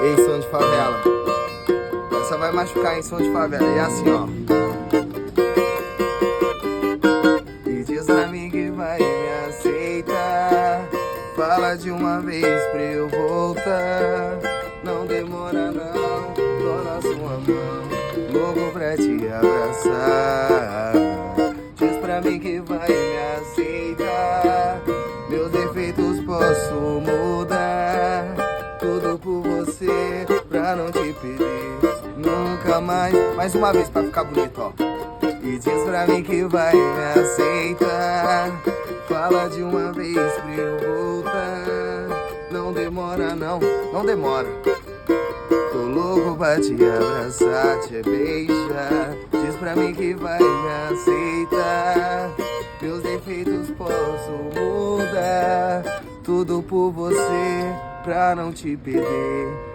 Ei, Som de Favela. Essa vai machucar, em Som de Favela. E assim, ó. E diz pra mim que vai me aceitar. Fala de uma vez pra eu voltar. Não demora não, tô na sua mão, louco pra te abraçar. Diz pra mim que vai me aceitar. Meus defeitos posso mudar. Tudo por você, pra não te perder nunca mais. Mais uma vez pra ficar bonito, ó. E diz pra mim que vai me aceitar. Fala de uma vez pra eu voltar. Não demora não, não demora. Tô louco pra te abraçar, te beijar. Diz pra mim que vai me aceitar. Meus defeitos posso mudar. Tudo por você, pra não te perder